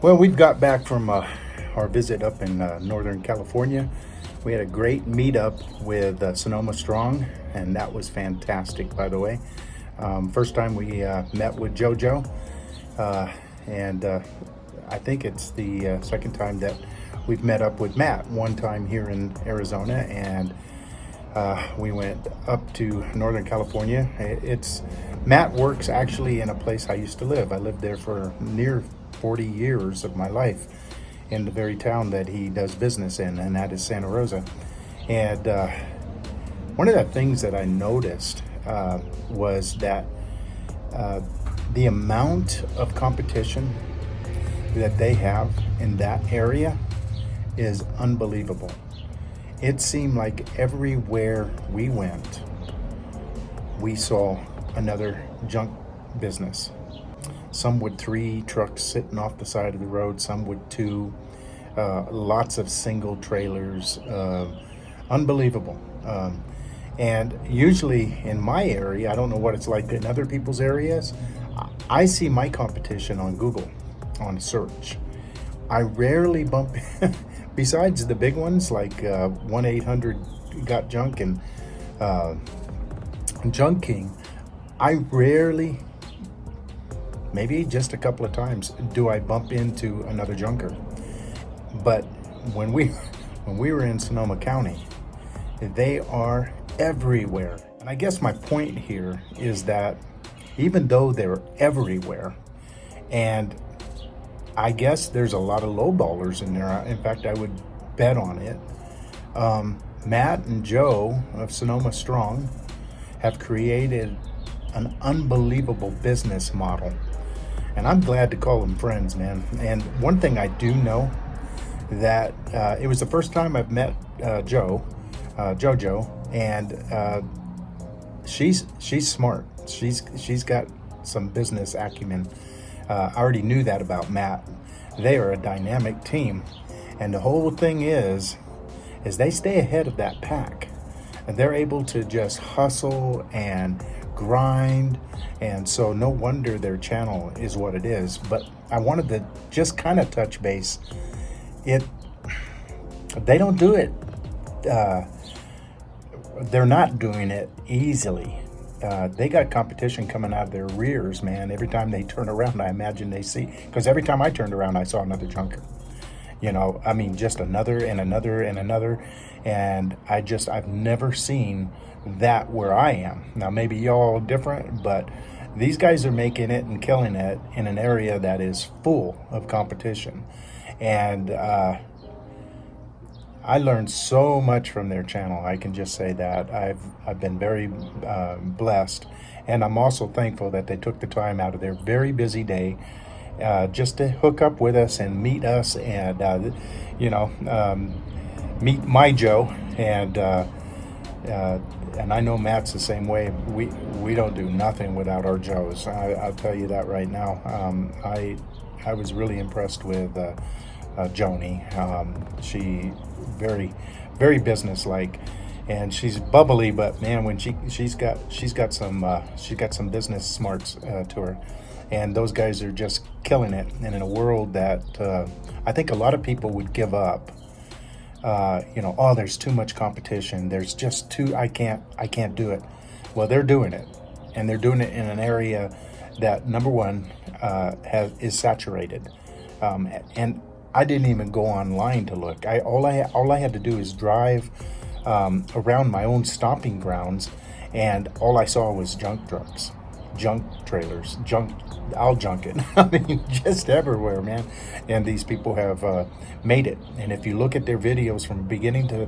Well, we got back from our visit up in Northern California. We had a great meetup with Sonoma Strong, and that was fantastic, by the way. First time we met with JoJo, and I think it's the second time that we've met up with Matt. One time here in Arizona, and we went up to Northern California. Matt works actually in a place I used to live. I lived there for near 40 years of my life in the very town that he does business in, and that is Santa Rosa. And one of the things that I noticed was that the amount of competition that they have in that area is unbelievable. It seemed like everywhere we went, we saw another junk business. Some with 3 trucks sitting off the side of the road, some with 2, lots of single trailers, unbelievable. And usually in my area, I don't know what it's like in other people's areas, I see my competition on Google, on search. I rarely bump, besides the big ones like 1-800-GOT-JUNK and Junk King, I rarely, maybe just a couple of times, do I bump into another junker. But when we were in Sonoma County, they are everywhere. And I guess my point here is that even though they're everywhere, and I guess there's a lot of lowballers in there. In fact, I would bet on it. Matt and Joe of Sonoma Strong have created an unbelievable business model. And I'm glad to call them friends, man. And one thing I do know, that it was the first time I've met JoJo, and she's smart. She's got some business acumen. I already knew that about Matt. They are a dynamic team, and the whole thing is they stay ahead of that pack, and they're able to just hustle and grind, and so no wonder their channel is what it is. But I wanted to just kind of touch base. They don't do it. They're not doing it easily. They got competition coming out of their rears, man. Every time they turn around, I imagine they see, because every time I turned around, I saw another junker. You know, I mean, just another and another and another. And I've never seen that where I am. Now, maybe y'all different, but these guys are making it and killing it in an area that is full of competition. And I learned so much from their channel. I can just say that I've been very blessed, and I'm also thankful that they took the time out of their very busy day just to hook up with us and meet us, and meet my Joe, and I know Matt's the same way. We don't do nothing without our Joes. I'll tell you that right now. I was really impressed with Joni. She very, very businesslike, and she's bubbly, but man, when she's got some business smarts to her, and those guys are just killing it. And in a world that I think a lot of people would give up, oh, there's too much competition. There's just I can't do it. Well, they're doing it, and they're doing it in an area that, number one, is saturated, and I didn't even go online to look. All I had to do is drive around my own stomping grounds, and all I saw was junk trucks, junk trailers, I'll junk it. I mean, just everywhere, man. And these people have made it. And if you look at their videos from beginning to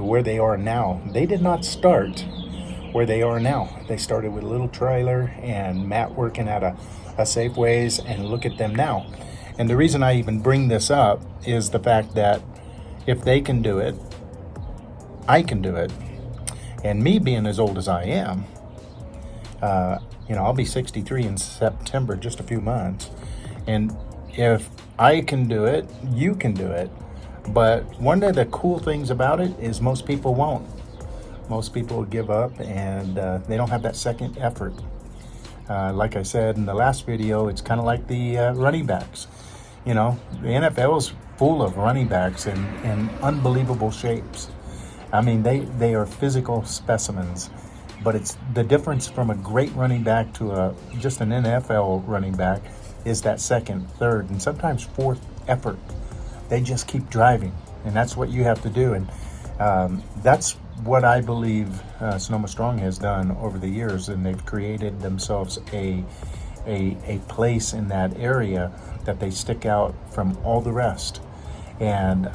where they are now, they did not start where they are now. They started with a little trailer and Matt working at a Safeways, and look at them now. And the reason I even bring this up is the fact that if they can do it, I can do it. And me being as old as I am, You know, I'll be 63 in September, just a few months. And if I can do it, you can do it. But one of the cool things about it is most people won't. Most people will give up, and they don't have that second effort. Like I said in the last video, it's kind of like the running backs. You know, the NFL is full of running backs in unbelievable shapes. I mean, they are physical specimens. But it's the difference from a great running back to just an NFL running back is that second, third, and sometimes fourth effort. They just keep driving, and that's what you have to do. And that's what I believe Sonoma Strong has done over the years, and they've created themselves a place in that area that they stick out from all the rest. And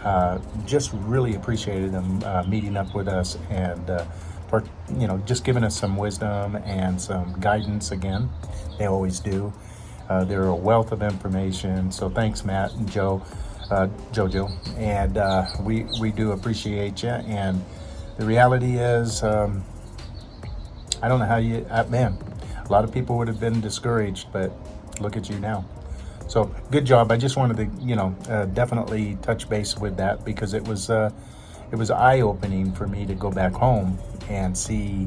just really appreciated them meeting up with us and just giving us some wisdom and some guidance again. They always do. They're a wealth of information. So thanks, Matt and JoJo. And we do appreciate you. And the reality is, I don't know how man, a lot of people would have been discouraged, but look at you now. So good job. I just wanted to, definitely touch base with that, because it was eye-opening for me to go back home and see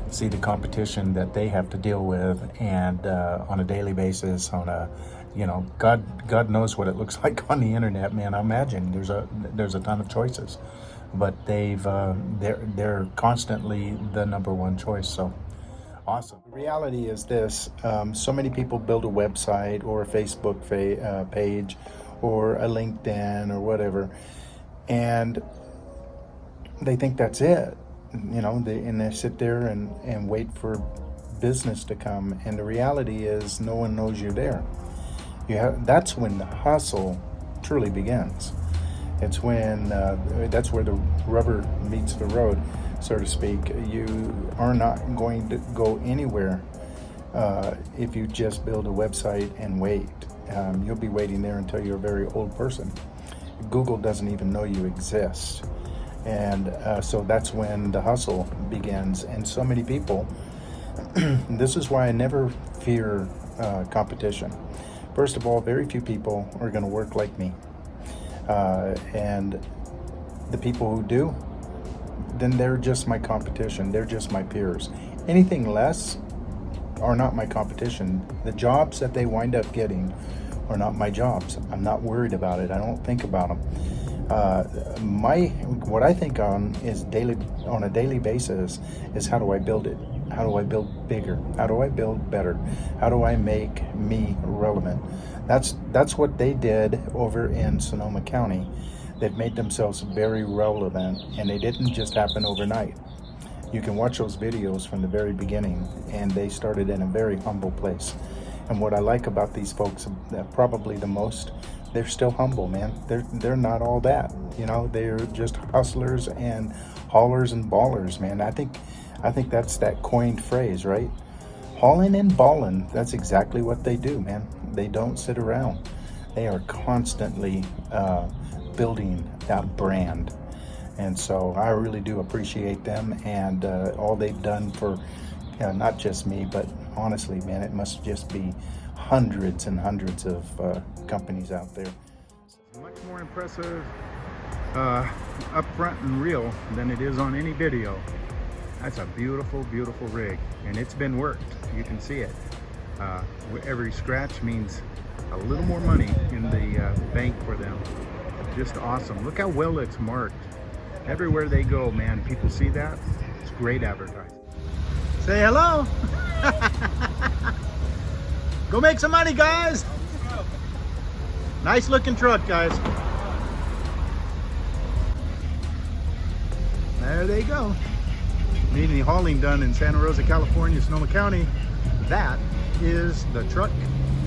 the competition that they have to deal with, and on a daily basis, God knows what it looks like on the internet, man. I imagine there's a ton of choices, but they're constantly the number one choice. So awesome. The reality is this: so many people build a website or a Facebook page or a LinkedIn or whatever, and they think that's it. They sit there and wait for business to come, and the reality is no one knows you're there. That's when the hustle truly begins. It's when that's where the rubber meets the road, so to speak. You are not going to go anywhere if you just build a website and wait. You'll be waiting there until you're a very old person. Google doesn't even know you exist. And so that's when the hustle begins. And so many people, this is why I never fear competition. First of all, very few people are going to work like me. And the people who do, then they're just my competition. They're just my peers. Anything less are not my competition. The jobs that they wind up getting are not my jobs. I'm not worried about it. I don't think about them. What I think on a daily basis is, how do I build it? How do I build bigger? How do I build better? How do I make me relevant? That's what they did over in Sonoma County. They've made themselves very relevant, and they didn't just happen overnight. You can watch those videos from the very beginning, and they started in a very humble place. And what I like about these folks, probably the most, they're still humble, man. They're not all that, they're just hustlers and haulers and ballers, man. I think that's that coined phrase, right? Hauling and balling, that's exactly what they do, man. They don't sit around. They are constantly building that brand. And so I really do appreciate them and all they've done for not just me, but honestly, man, it must just be hundreds and hundreds of companies out there. Much more impressive up front and real than it is on any video. That's a beautiful, beautiful rig, and it's been worked. You can see it. Every scratch means a little more money in the bank for them. Just awesome. Look how well it's marked. Everywhere they go, man, people see that. It's great advertising. Say hello. Go make some money, guys. Nice looking truck, guys. There they go. Needing the hauling done in Santa Rosa, California, Sonoma County. That is the truck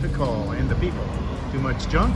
to call, and the people. Too much junk,